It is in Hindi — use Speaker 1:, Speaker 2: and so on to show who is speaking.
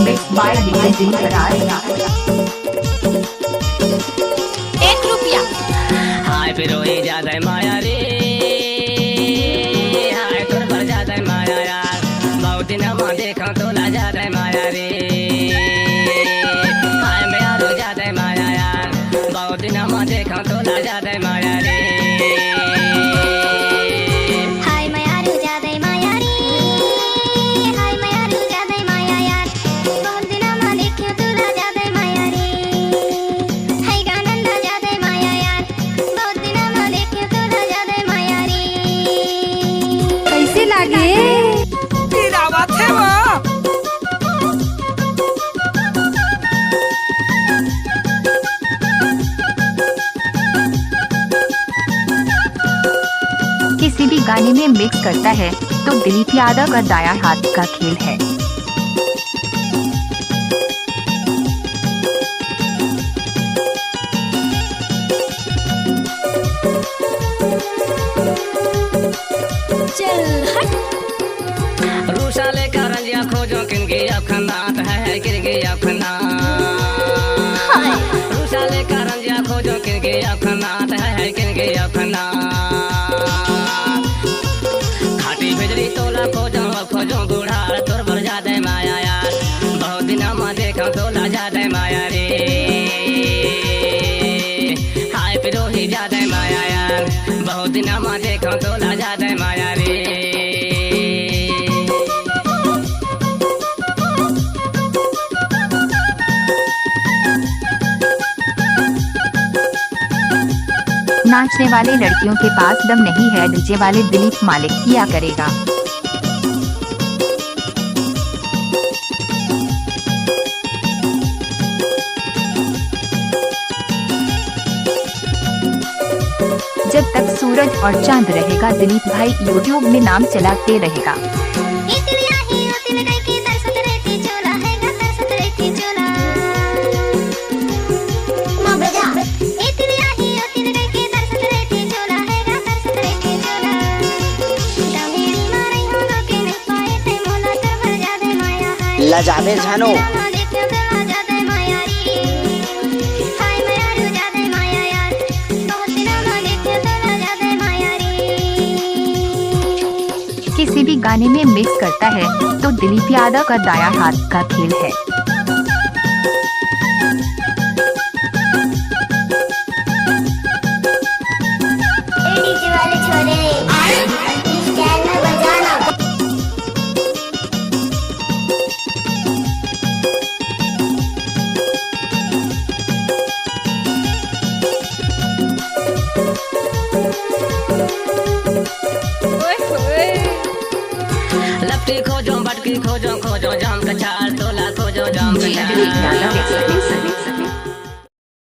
Speaker 1: Mixed by DJ Raj.
Speaker 2: ₹1
Speaker 3: हाय फिर वही ज्यादा माया रे, हाय तोर पर ज्यादा माया यार, बहुत दिन हम देखा तो ला ज्यादा माया रे, हाय मैं यारो ज्यादा माया यार, बहुत दिन हम देखा तो ला ज्यादा माया रे।
Speaker 2: हाय मैं यारो ज्यादा माया रे, हाय मैं यारो ज्यादा माया यार, बहुत दिन हम देखे तो ला ज्यादा माया रे, हाय गानंदा ज्यादा माया यार, बहुत दिन हम देखे तो ला ज्यादा माया रे।
Speaker 4: कैसे लागे
Speaker 5: गिरावत है वो।
Speaker 1: किसी भी गाने में मिक्स करता है तो दिलीप यादव का दायां हाथ का खेल है।
Speaker 2: चल हट
Speaker 3: रूसा लेकर रंजिया खोजो किनकी अखनात है, किनकी अखनात, रूसा लेकर रंजिया खोजो किनकी अखनात है, किनकी अखनात, खाटी बिजली तोला खोजो खोजो बूढ़ा तोर पर ज्यादा माया यार, बहुत दिन हम देखा तोला ज्यादा माया रे, हाय पिरोही ज्यादा माया यार, बहुत दिन हम देखा तोला ज्यादा माया रे।
Speaker 1: नाचने वाले लड़कियों के पास दम नहीं है, डीजे वाले दिलीप मालिक किया करेगा। जब तक सूरज और चांद रहेगा दिलीप भाई यूट्यूब में नाम चलाते रहेगा।
Speaker 2: इतलिया ही उतिल गई की तरसत रहती चोला है गा तरसत रहती चोला मां बजा इतलिया ही उतिल गई की तरसत रहती चोला है गा तरसत रहती चोला दमेरी मारे हो लो के नहीं पाए ते मोला तो भर जादे माया है
Speaker 5: लजाबे जानो
Speaker 2: देखो तो ला जादे माया रे हाय मैं यारो जादे माया यार बहुत दिनों में देखो तो ला जादे माया रे।
Speaker 1: किसी भी गाने में मिक्स करता है तो दिलीप यादव का दायां हाथ का खेल है।
Speaker 2: डीजे वाले छोरे स्टैंड में बजाना।
Speaker 3: लपटी खोजो बटकी खोजो खोजो जाम कचार तोला खोजो जाम कचार।